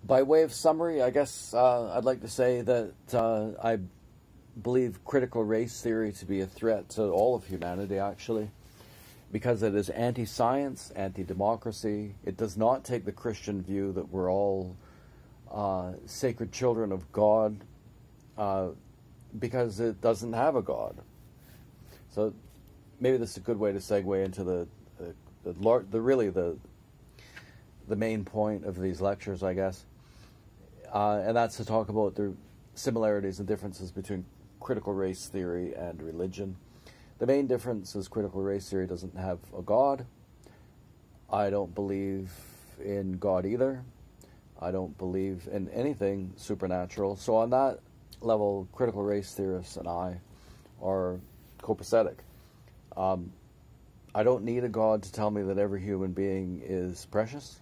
By way of summary, I guess I'd like to say that I believe critical race theory to be a threat to all of humanity, actually, because it is anti-science, anti-democracy. It does not take the Christian view that we're all sacred children of God, because it doesn't have a God. So maybe this is a good way to segue into the main point of these lectures, I guess. And that's to talk about the similarities and differences between critical race theory and religion. The main difference is critical race theory doesn't have a God. I don't believe in God either. I don't believe in anything supernatural. So on that level, critical race theorists and I are copacetic. I don't need a God to tell me that every human being is precious.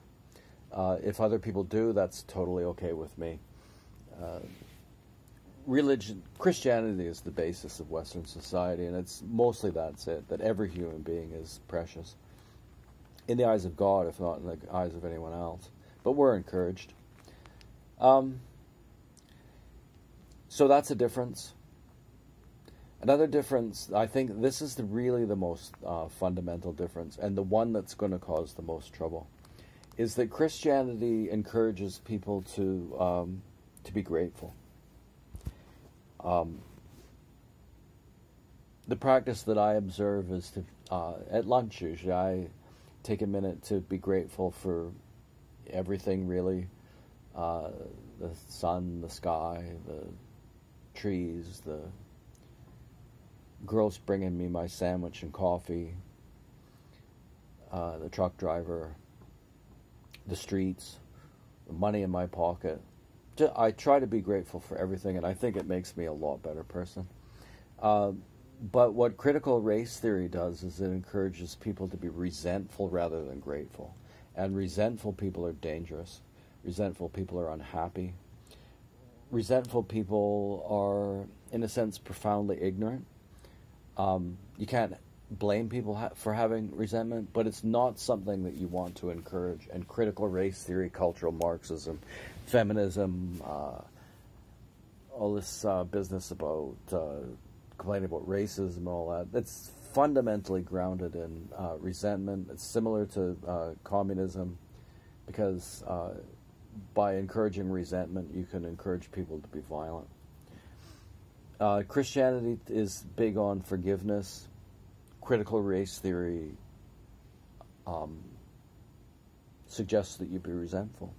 If other people do, that's totally okay with me. Christianity is the basis of Western society, and it's mostly that's it, that every human being is precious. In the eyes of God, if not in the eyes of anyone else. But we're encouraged. So that's a difference. Another difference, I think this is really the most fundamental difference, and the one that's going to cause the most trouble, is that Christianity encourages people to be grateful. The practice that I observe is to, at lunch usually, I take a minute to be grateful for everything, really. The sun, the sky, the trees, the girls bringing me my sandwich and coffee, the truck driver, the streets, the money in my pocket. I try to be grateful for everything, and I think it makes me a lot better person. But what critical race theory does is it encourages people to be resentful rather than grateful. And resentful people are dangerous. Resentful people are unhappy. Resentful people are, in a sense, profoundly ignorant. You can't blame people for having resentment, but it's not something that you want to encourage. And critical race theory, cultural Marxism, feminism, all this business about complaining about racism and all that, it's fundamentally grounded in resentment. It's similar to communism, because by encouraging resentment, you can encourage people to be violent. Christianity is big on forgiveness. Critical race theory suggests that you be resentful.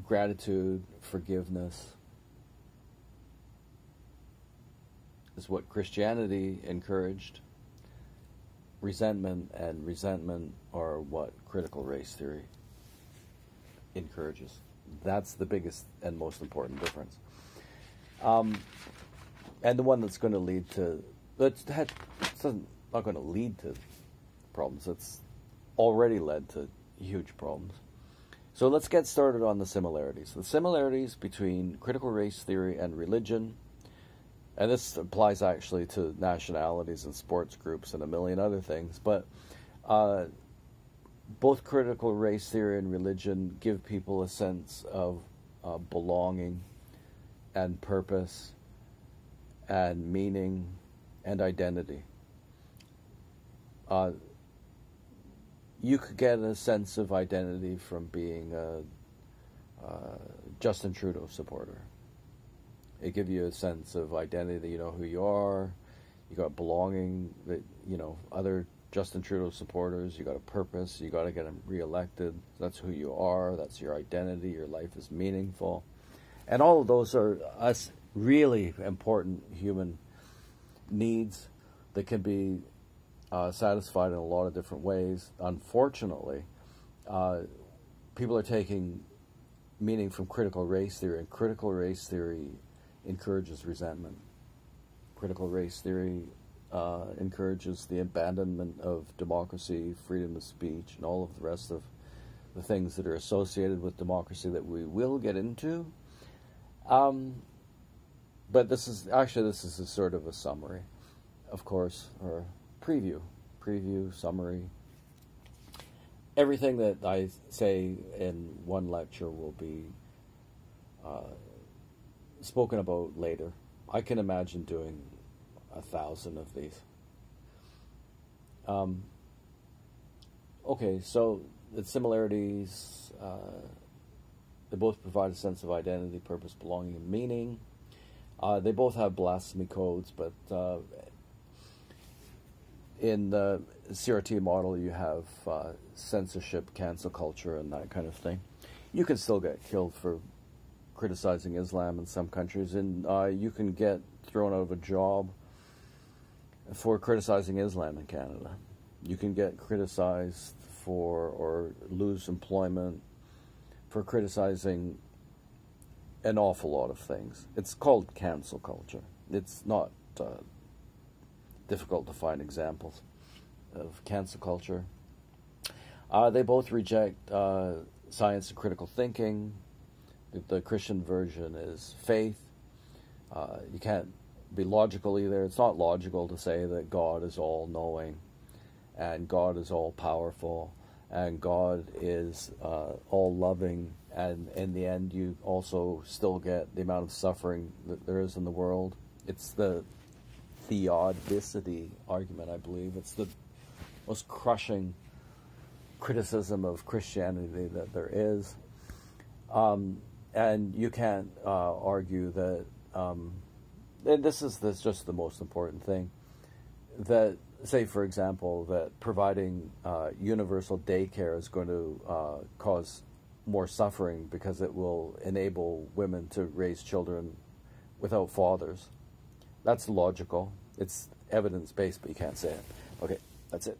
Gratitude, forgiveness is what Christianity encouraged. Resentment are what critical race theory encourages. That's the biggest and most important difference. And the one that's going to lead to, it's not going to lead to problems. It's already led to huge problems. So let's get started on the similarities. The similarities between critical race theory and religion, and this applies actually to nationalities and sports groups and a million other things, but both critical race theory and religion give people a sense of belonging and purpose and meaning and identity. You could get a sense of identity from being a Justin Trudeau supporter. It gives you a sense of identity, you know who you are, you got belonging, that other Justin Trudeau supporters, you got a purpose, you got to get him reelected, that's who you are, that's your identity, your life is meaningful. And all of those are us really important human needs that can be satisfied in a lot of different ways. Unfortunately, people are taking meaning from critical race theory, and critical race theory encourages resentment. Critical race theory encourages the abandonment of democracy, freedom of speech, and all of the rest of the things that are associated with democracy that we will get into. But this is a sort of a summary, of course, or preview, summary. everything that I say in one lecture will be spoken about later. I can imagine doing 1,000 of these. Okay, so the similarities, they both provide a sense of identity, purpose, belonging, and meaning. They both have blasphemy codes, but in the CRT model you have censorship, cancel culture, and that kind of thing. You can still get killed for criticizing Islam in some countries, and you can get thrown out of a job for criticizing Islam in Canada. You can get criticized for or lose employment for criticizing an awful lot of things. It's called cancel culture. It's not difficult to find examples of cancel culture. They both reject science and critical thinking. The Christian version is faith. You can't be logical either. It's not logical to say that God is all-knowing and God is all-powerful and God is all-loving, and in the end you also still get the amount of suffering that there is in the world. It's the theodicity argument, I believe. It's the most crushing criticism of Christianity that there is. And you can't argue that, and this is just the most important thing, that, say, for example, that providing universal daycare is going to cause more suffering because it will enable women to raise children without fathers. That's logical. It's evidence-based, but you can't say it. Okay, that's it.